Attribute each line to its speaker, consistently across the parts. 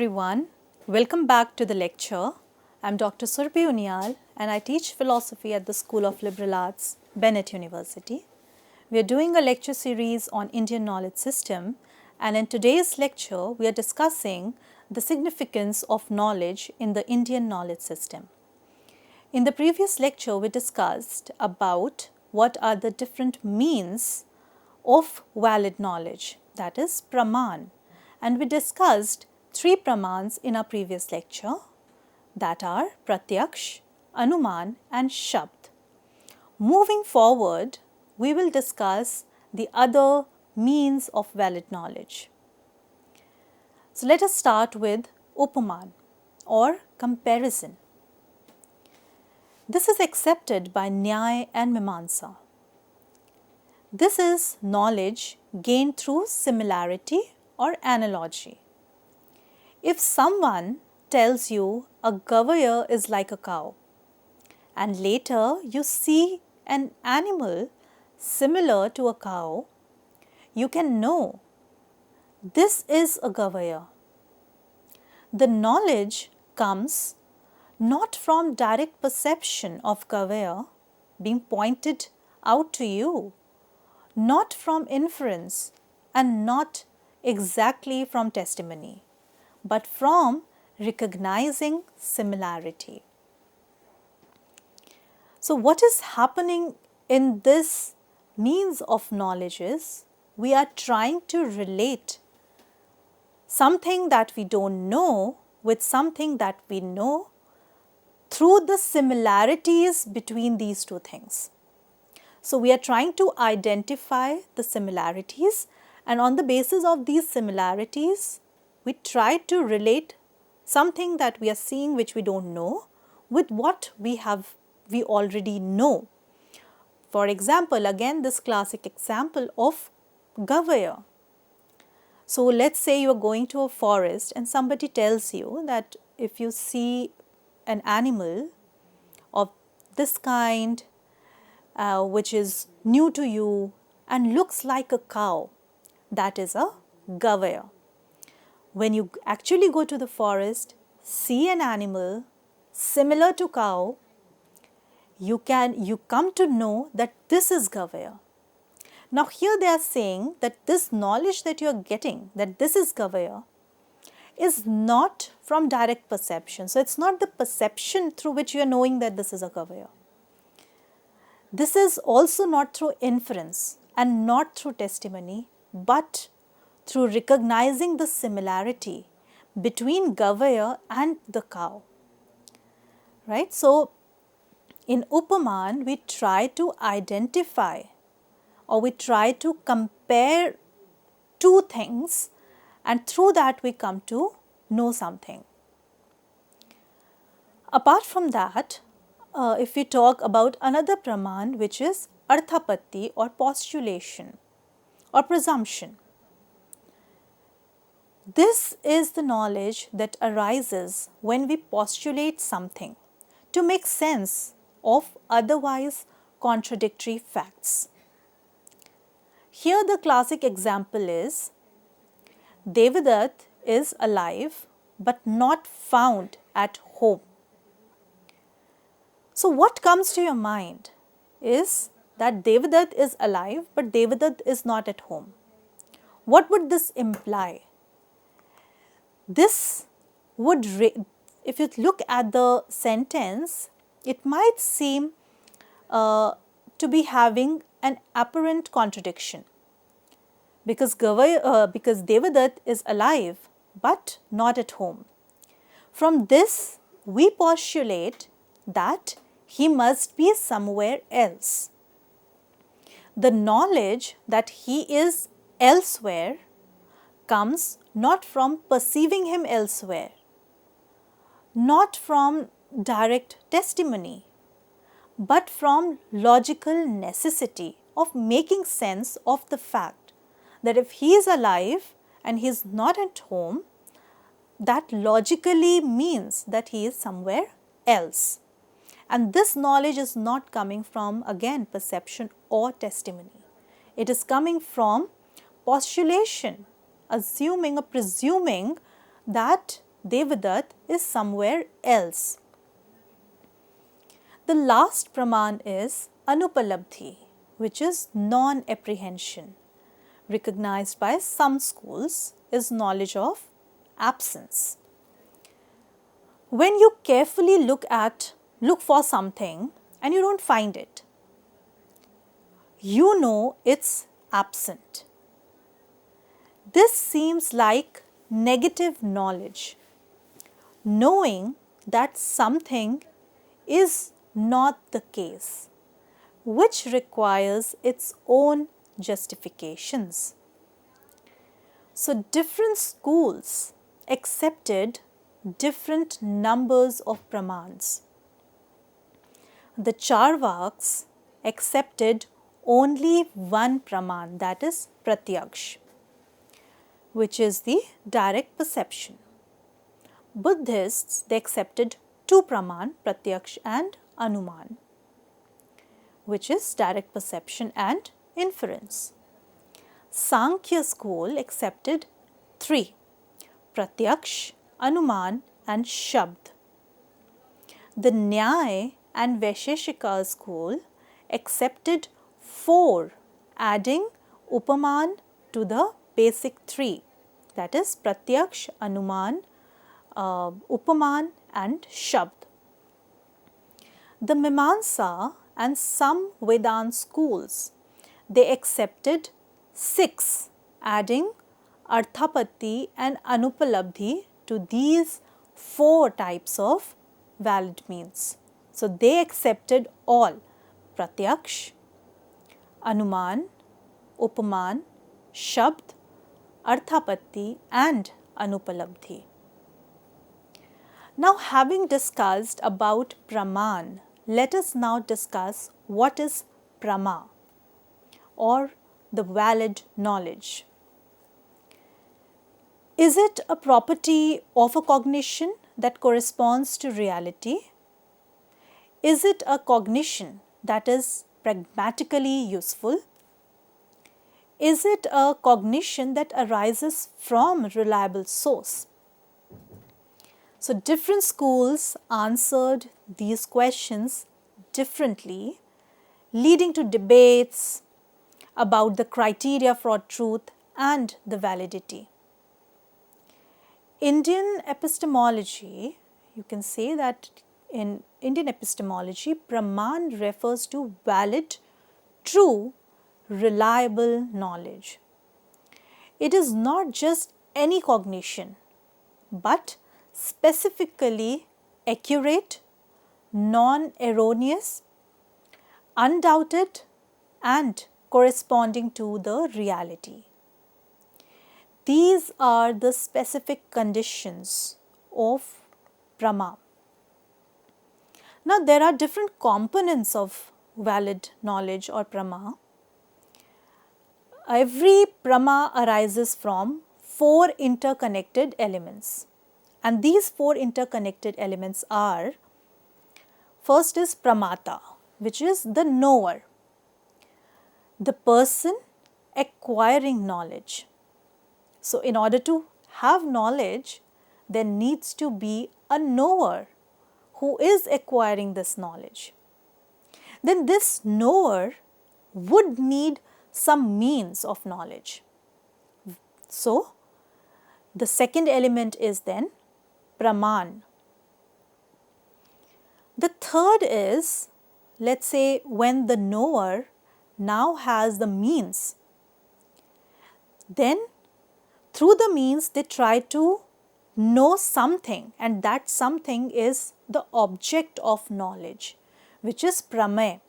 Speaker 1: everyone. Welcome back to the lecture. I'm Dr. Surbhi Uniyal and I teach philosophy at the School of Liberal Arts, Bennett University. We are doing a lecture series on Indian knowledge system, and in today's lecture we are discussing the significance of knowledge in the Indian knowledge system. In the previous lecture we discussed about what are the different means of valid knowledge, that is praman, and we discussed three pramans in our previous lecture, that are pratyaksh, anuman and shabd. Moving forward, we will discuss the other means of valid knowledge. So let us start with upaman or comparison. This is accepted by Nyaya and Mimamsa. This is knowledge gained through similarity or analogy. If someone tells you a gavaya is like a cow, and later you see an animal similar to a cow, you can know this is a gavaya. The knowledge comes not from direct perception of gavaya being pointed out to you, not from inference and not exactly from testimony, but from recognizing similarity. So what is happening in this means of knowledge is we are trying to relate something that we don't know with something that we know through the similarities between these two things. So we are trying to identify the similarities, and on the basis of these similarities we try to relate something that we are seeing which we don't know with what we already know. For example, again this classic example of gavaya. So let's say you are going to a forest and somebody tells you that if you see an animal of this kind which is new to you and looks like a cow, that is a gavaya. When you actually go to the forest, see an animal similar to cow, you come to know that this is gavaya. Now here they are saying that this knowledge that you are getting, that this is gavaya, is not from direct perception. So it's not the perception through which you are knowing that this is a gavaya. This is also not through inference and not through testimony, but through recognizing the similarity between gavaya and the cow. Right? So in upaman we try to identify or we try to compare two things, and through that we come to know something. Apart from that, if we talk about another praman, which is arthapatti or postulation or presumption. This is the knowledge that arises when we postulate something to make sense of otherwise contradictory facts. Here the classic example is Devadatta is alive but not found at home. So what comes to your mind is that Devadatta is alive but Devadatta is not at home. What would this imply? This would, if you look at the sentence, it might seem to be having an apparent contradiction, because Devadatta is alive but not at home. From this we postulate that he must be somewhere else. The knowledge that he is elsewhere comes not from perceiving him elsewhere, not from direct testimony, but from logical necessity of making sense of the fact that if he is alive and he is not at home, that logically means that he is somewhere else. And this knowledge is not coming from, again, perception or testimony. It is coming from postulation, assuming or presuming that Devadat is somewhere else. The last praman is Anupalabdhi, which is non-apprehension, recognized by some schools is knowledge of absence. When you carefully look for something and you don't find it, you know it's absent. This seems like negative knowledge, knowing that something is not the case, which requires its own justifications. So, different schools accepted different numbers of pramans. The Charvaks accepted only one praman, that is pratyaksh, which is the direct perception. Buddhists, they accepted two praman, pratyaksh and anuman, which is direct perception and inference. Sankhya school accepted three, pratyaksh, anuman and shabd. The Nyaya and Vaisheshika school accepted four, adding upaman to the basic three, that is pratyaksh, anuman, upaman and shabd. The Mimamsa and some Vedanta schools, they accepted six, adding arthapatti and anupalabdhi to these four types of valid means. So, they accepted all pratyaksh, anuman, upaman, shabd, arthapatti and anupalabdhi. Now, having discussed about praman, let us now discuss what is prama or the valid knowledge. Is it a property of a cognition that corresponds to reality? Is it a cognition that is pragmatically useful? Is it a cognition that arises from a reliable source? So, different schools answered these questions differently, leading to debates about the criteria for truth and the validity. Indian epistemology, you can say that in Indian epistemology, praman refers to valid, true, reliable knowledge. It is not just any cognition, but specifically accurate, non-erroneous, undoubted and corresponding to the reality. These are the specific conditions of prama. Now, there are different components of valid knowledge or prama. Every prama arises from four interconnected elements, and these four interconnected elements are: first is pramata, which is the knower, the person acquiring knowledge. So, in order to have knowledge, there needs to be a knower who is acquiring this knowledge. Then this knower would need some means of knowledge. So, the second element is then praman. The third is, let's say, when the knower now has the means, then through the means they try to know something, and that something is the object of knowledge, which is pramay.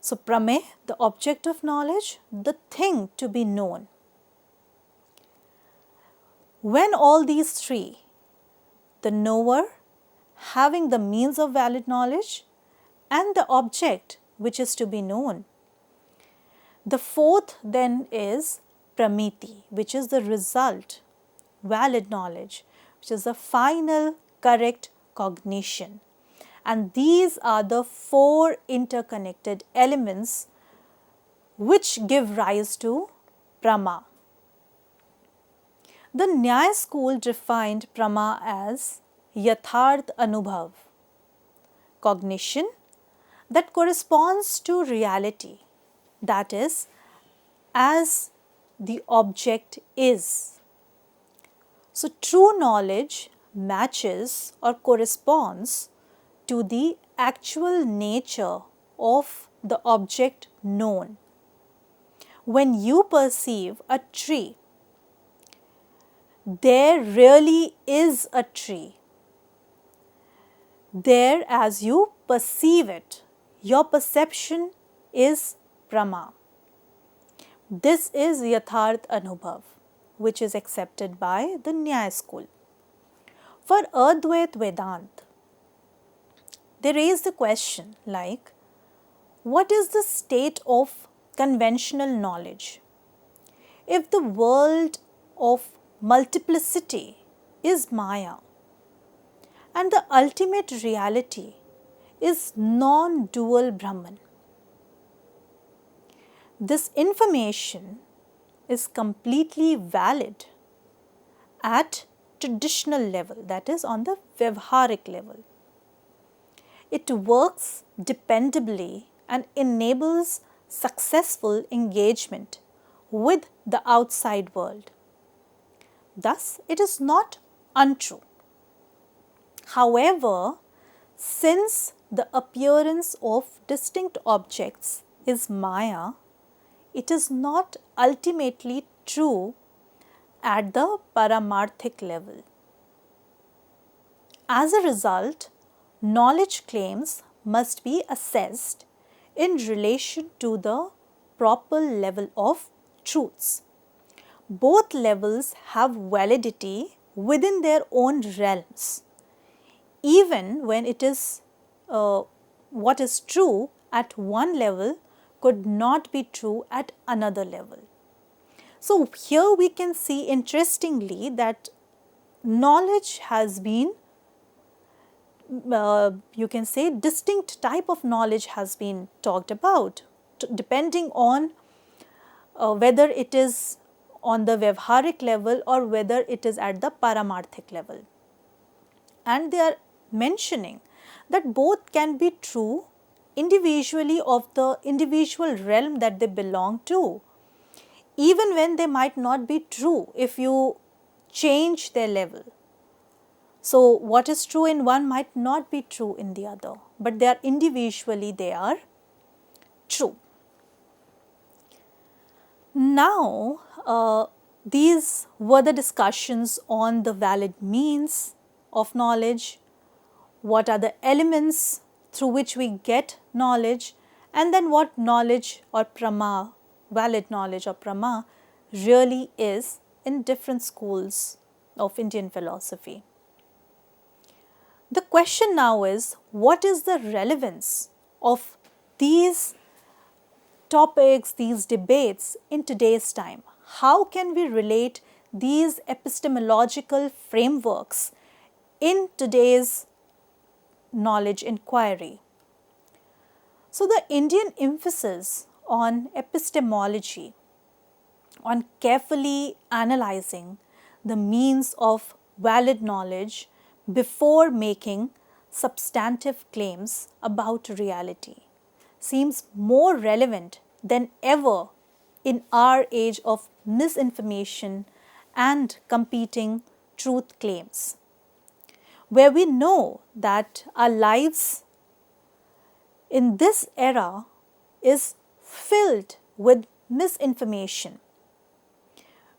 Speaker 1: So, pramay, the object of knowledge, the thing to be known. When all these three, the knower having the means of valid knowledge and the object which is to be known, the fourth then is pramiti, which is the result, valid knowledge, which is the final correct cognition. And these are the four interconnected elements which give rise to prama. The Nyaya school defined Prama as Yatharth Anubhav, cognition that corresponds to reality, that is, as the object is. So, true knowledge matches or corresponds to the actual nature of the object known. When you perceive a tree, there really is a tree. There, as you perceive it, your perception is Prama. This is Yatharth Anubhav, which is accepted by the Nyaya school. For Advait Vedant, they raise the question like, what is the state of conventional knowledge? If the world of multiplicity is Maya and the ultimate reality is non-dual Brahman, this information is completely valid at traditional level, that is on the Vyavharik level. It works dependably and enables successful engagement with the outside world. Thus, it is not untrue. However, since the appearance of distinct objects is Maya, it is not ultimately true at the paramarthic level. As a result, knowledge claims must be assessed in relation to the proper level of truths. Both levels have validity within their own realms, even when it is what is true at one level could not be true at another level. So, here we can see interestingly that knowledge has been, you can say, distinct type of knowledge has been talked about depending on whether it is on the Vyavharik level or whether it is at the paramarthic level. And they are mentioning that both can be true individually of the individual realm that they belong to, even when they might not be true if you change their level. So, what is true in one might not be true in the other, but they are individually they are true. Now, these were the discussions on the valid means of knowledge, what are the elements through which we get knowledge, and then what knowledge or Prama, valid knowledge or Prama really is in different schools of Indian philosophy. The question now is, what is the relevance of these topics, these debates in today's time? How can we relate these epistemological frameworks in today's knowledge inquiry? So, the Indian emphasis on epistemology, on carefully analyzing the means of valid knowledge before making substantive claims about reality, seems more relevant than ever in our age of misinformation and competing truth claims, where we know that our lives in this era is filled with misinformation,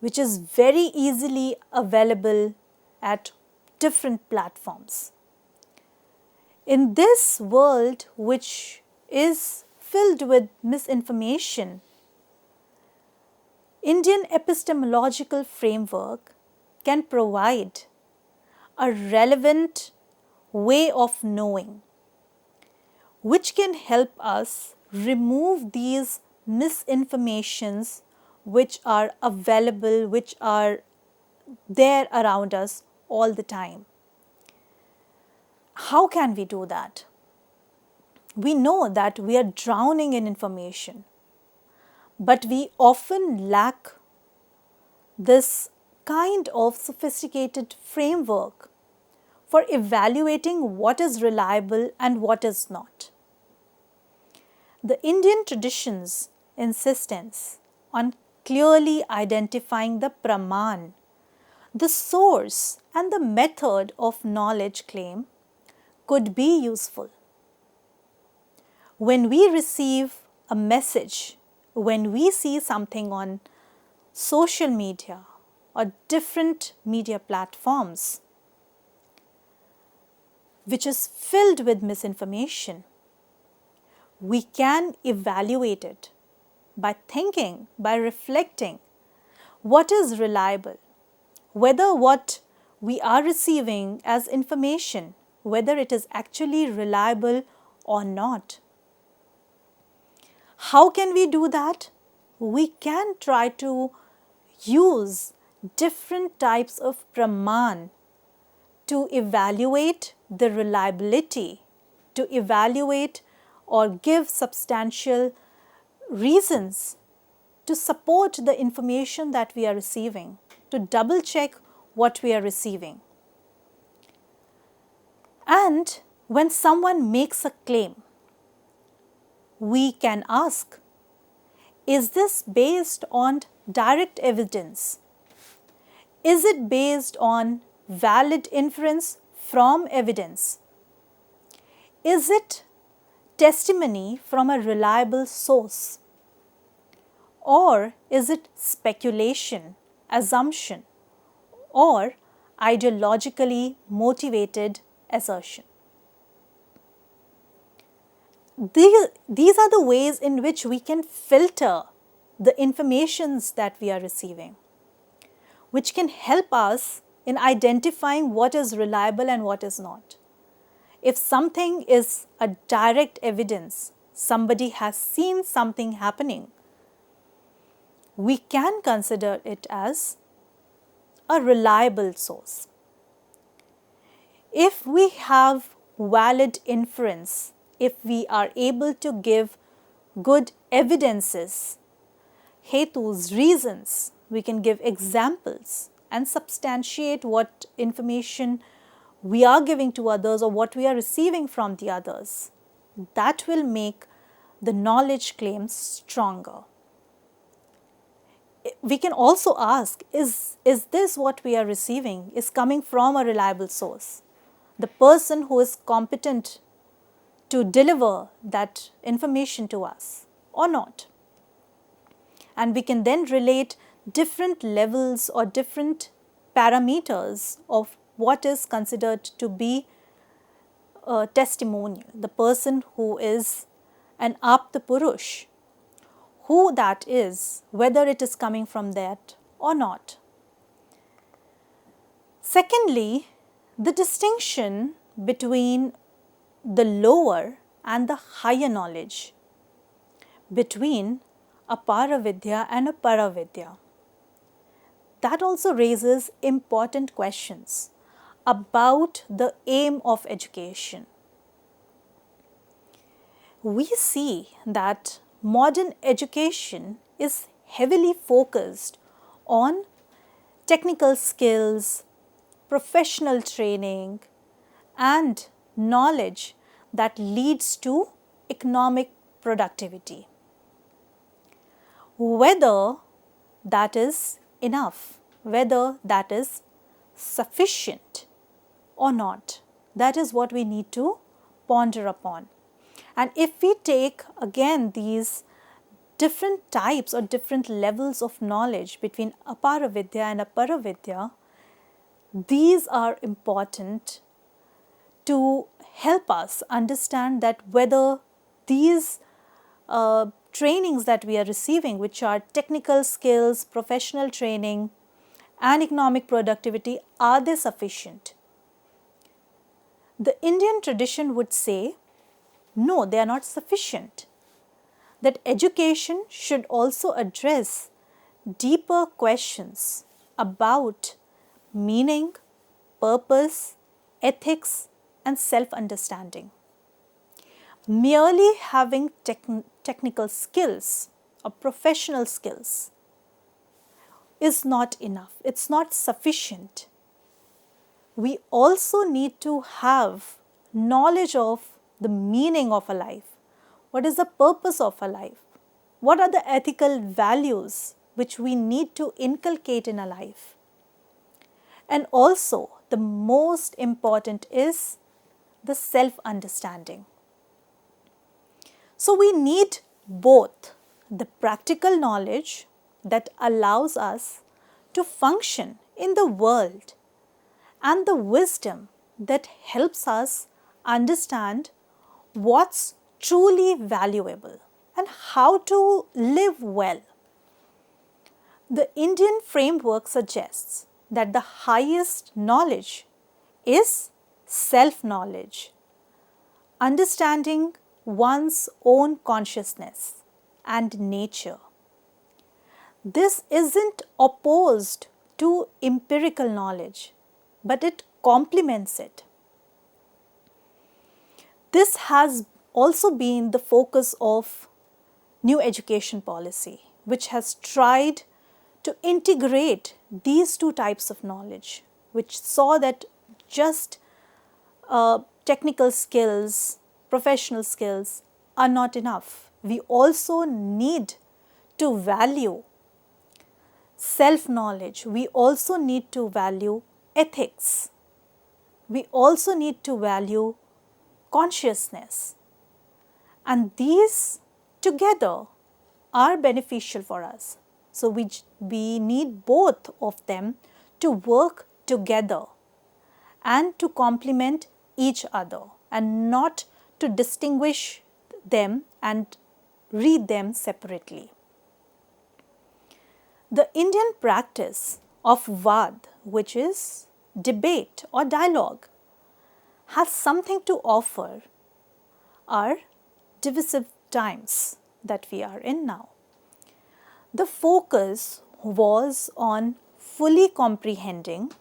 Speaker 1: which is very easily available at different platforms. In this world which is filled with misinformation, Indian epistemological framework can provide a relevant way of knowing, which can help us remove these misinformations which are available, which are there around us all the time. How can we do that? We know that we are drowning in information, but we often lack this kind of sophisticated framework for evaluating what is reliable and what is not. The Indian tradition's insistence on clearly identifying the praman, the source and the method of knowledge claim, could be useful. When we receive a message, when we see something on social media or different media platforms which is filled with misinformation, we can evaluate it by thinking, by reflecting what is reliable, whether what we are receiving as information, whether it is actually reliable or not. How can we do that? We can try to use different types of praman to evaluate the reliability, to evaluate or give substantial reasons to support the information that we are receiving, to double check what we are receiving. And when someone makes a claim, we can ask, is this based on direct evidence? Is it based on valid inference from evidence? Is it testimony from a reliable source? Or is it speculation, assumption, or ideologically motivated assertion? These are the ways in which we can filter the informations that we are receiving, which can help us in identifying what is reliable and what is not. If something is a direct evidence, somebody has seen something happening, we can consider it as a reliable source. If we have valid inference, if we are able to give good evidences, hetus, reasons, we can give examples and substantiate what information we are giving to others or what we are receiving from the others. That will make the knowledge claims stronger. We can also ask, is this what we are receiving is coming from a reliable source? The person who is competent to deliver that information to us or not? And we can then relate different levels or different parameters of what is considered to be a testimonial, the person who is an Apta Purush, who that is, whether it is coming from that or not. Secondly, the distinction between the lower and the higher knowledge, between a Paravidya and a Paravidya. That also raises important questions about the aim of education. We see that modern education is heavily focused on technical skills, professional training, and knowledge that leads to economic productivity. Whether that is enough, whether that is sufficient or not, that is what we need to ponder upon. And if we take again these different types or different levels of knowledge between Aparavidya and Aparavidya, these are important to help us understand that whether these trainings that we are receiving, which are technical skills, professional training and economic productivity, are they sufficient? The Indian tradition would say, no, they are not sufficient. That education should also address deeper questions about meaning, purpose, ethics and self-understanding. Merely having technical skills or professional skills is not enough. It's not sufficient. We also need to have knowledge of the meaning of a life. What is the purpose of a life? What are the ethical values which we need to inculcate in a life? And also, the most important is the self-understanding. So we need both the practical knowledge that allows us to function in the world and the wisdom that helps us understand what's truly valuable and how to live well. The Indian framework suggests that the highest knowledge is self-knowledge, understanding one's own consciousness and nature. This isn't opposed to empirical knowledge, but it complements it. This has also been the focus of new education policy, which has tried to integrate these two types of knowledge, which saw that just technical skills, professional skills are not enough. We also need to value self-knowledge. We also need to value ethics. We also need to value consciousness. And these together are beneficial for us. So we need both of them to work together and to complement each other and not to distinguish them and read them separately. The Indian practice of Vad, which is debate or dialogue, has something to offer our divisive times that we are in now. The focus was on fully comprehending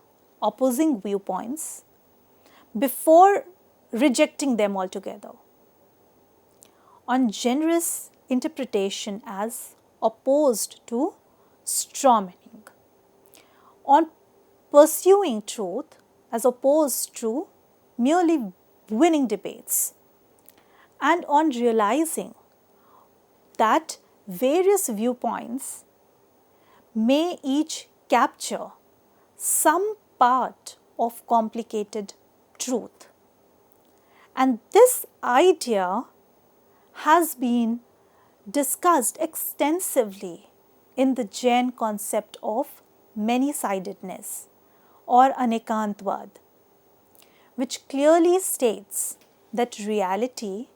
Speaker 1: opposing viewpoints before rejecting them altogether, on generous interpretation as opposed to strawmanning, on pursuing truth as opposed to merely winning debates, and on realizing that various viewpoints may each capture some part of complicated truth. And this idea has been discussed extensively in the Jain concept of many-sidedness or Anekantvad, which clearly states that reality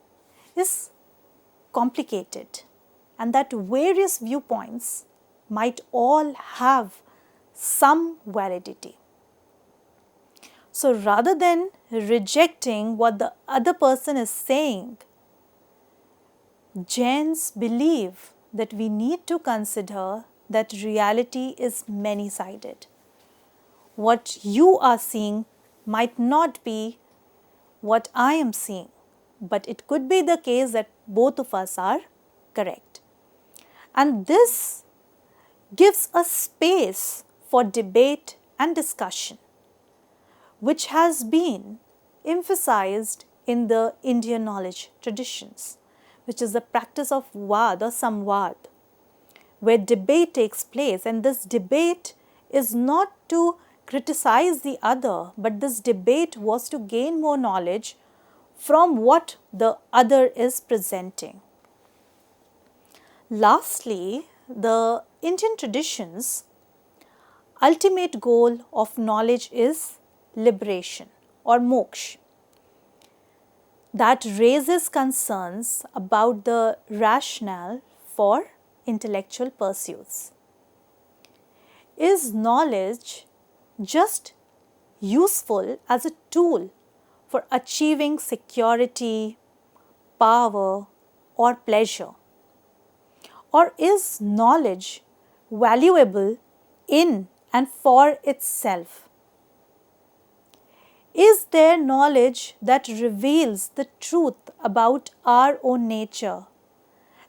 Speaker 1: is complicated and that various viewpoints might all have some validity. So rather than rejecting what the other person is saying, Jains believe that we need to consider that reality is many-sided. What you are seeing might not be what I am seeing, but it could be the case that both of us are correct. And this gives a space for debate and discussion, which has been emphasized in the Indian knowledge traditions, which is the practice of Vad or Samvad, where debate takes place. And this debate is not to criticize the other, but this debate was to gain more knowledge from what the other is presenting. Lastly, the Indian traditions' ultimate goal of knowledge is liberation or moksha. That raises concerns about the rationale for intellectual pursuits. Is knowledge just useful as a tool for achieving security, power, or pleasure? Or is knowledge valuable in and for itself? Is there knowledge that reveals the truth about our own nature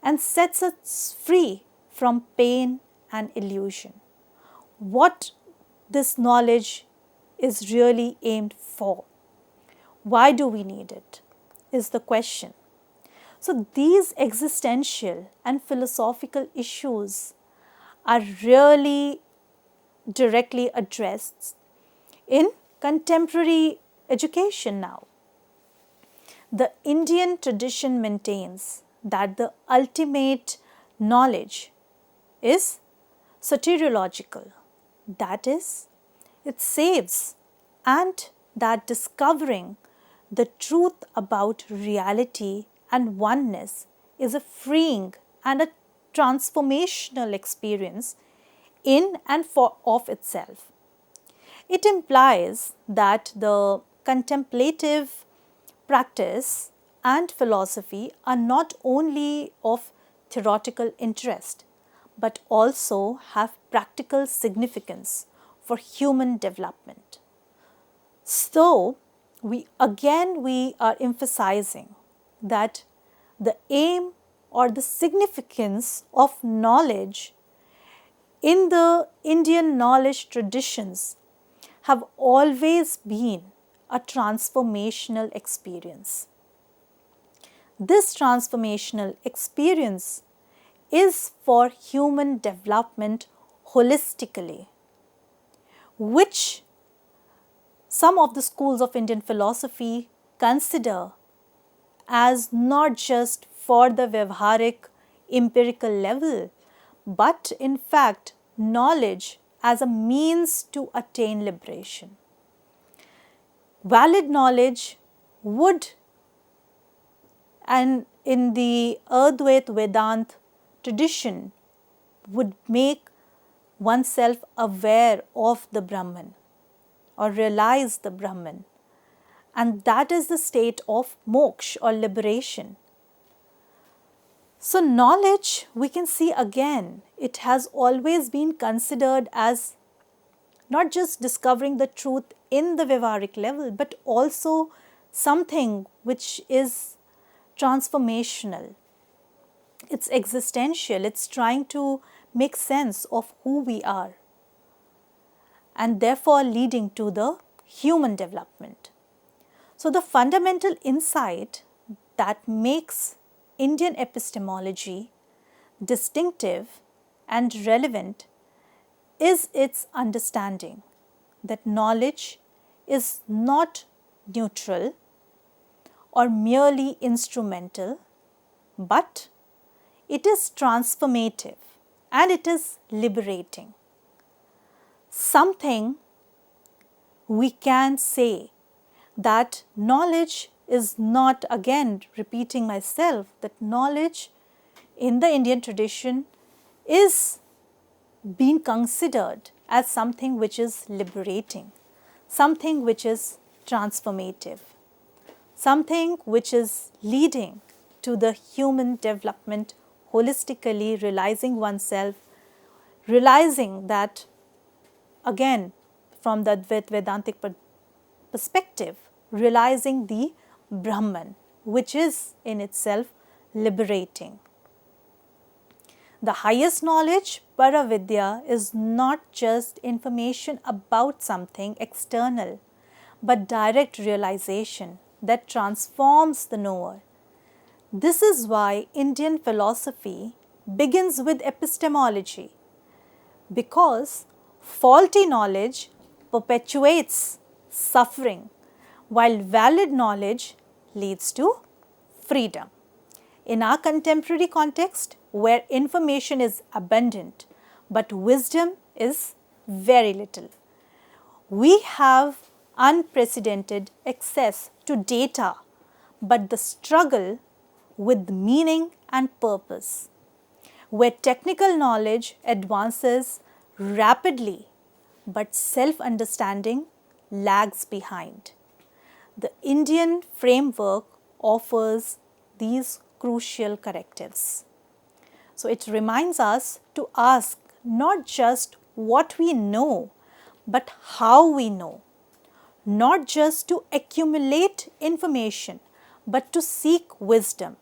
Speaker 1: and sets us free from pain and illusion? what this knowledge is really aimed for. Why do we need it? Is the question. So these existential and philosophical issues are really directly addressed in contemporary education now. The Indian tradition maintains that the ultimate knowledge is soteriological, that is, it saves, and that discovering the truth about reality and oneness is a freeing and a transformational experience in and for of itself. It implies that the contemplative practice and philosophy are not only of theoretical interest but also have practical significance for human development. So, we are emphasizing that the aim or the significance of knowledge in the Indian knowledge traditions have always been a transformational experience. This transformational experience is for human development holistically, which some of the schools of Indian philosophy consider as not just for the Vyavharik empirical level, but in fact knowledge as a means to attain liberation. Valid knowledge would, and in the Advait Vedant tradition, would make oneself aware of the Brahman or realize the Brahman, and that is the state of moksha or liberation. So knowledge, we can see again, it has always been considered as not just discovering the truth in the Vyavharik level, but also something which is transformational. It's existential, it's trying to make sense of who we are and therefore leading to the human development. So the fundamental insight that makes Indian epistemology distinctive and relevant is its understanding that knowledge is not neutral or merely instrumental, but it is transformative and it is liberating. Something we can say that knowledge is not, again repeating myself, that knowledge in the Indian tradition is being considered as something which is liberating, something which is transformative, something which is leading to the human development holistically, realizing oneself, realizing that again from the Advait Vedantic perspective, realizing the Brahman, which is in itself liberating. The highest knowledge, Paravidya, is not just information about something external, but direct realization that transforms the knower. This is why Indian philosophy begins with epistemology, because faulty knowledge perpetuates suffering, while valid knowledge leads to freedom. In our contemporary context, where information is abundant but wisdom is very little, we have unprecedented access to data, but the struggle with meaning and purpose, where technical knowledge advances rapidly but self-understanding lags behind. The Indian framework offers these crucial correctives. So it reminds us to ask not just what we know, but how we know. Not just to accumulate information, but to seek wisdom.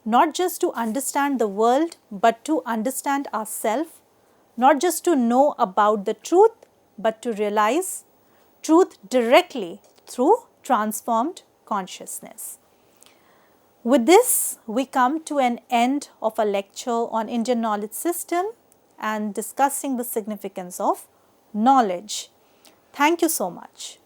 Speaker 1: Not just to understand the world, but to understand ourselves, not just to know about the truth, but to realize truth directly through transformed consciousness. With this, we come to an end of a lecture on Indian knowledge system and discussing the significance of knowledge. Thank you so much.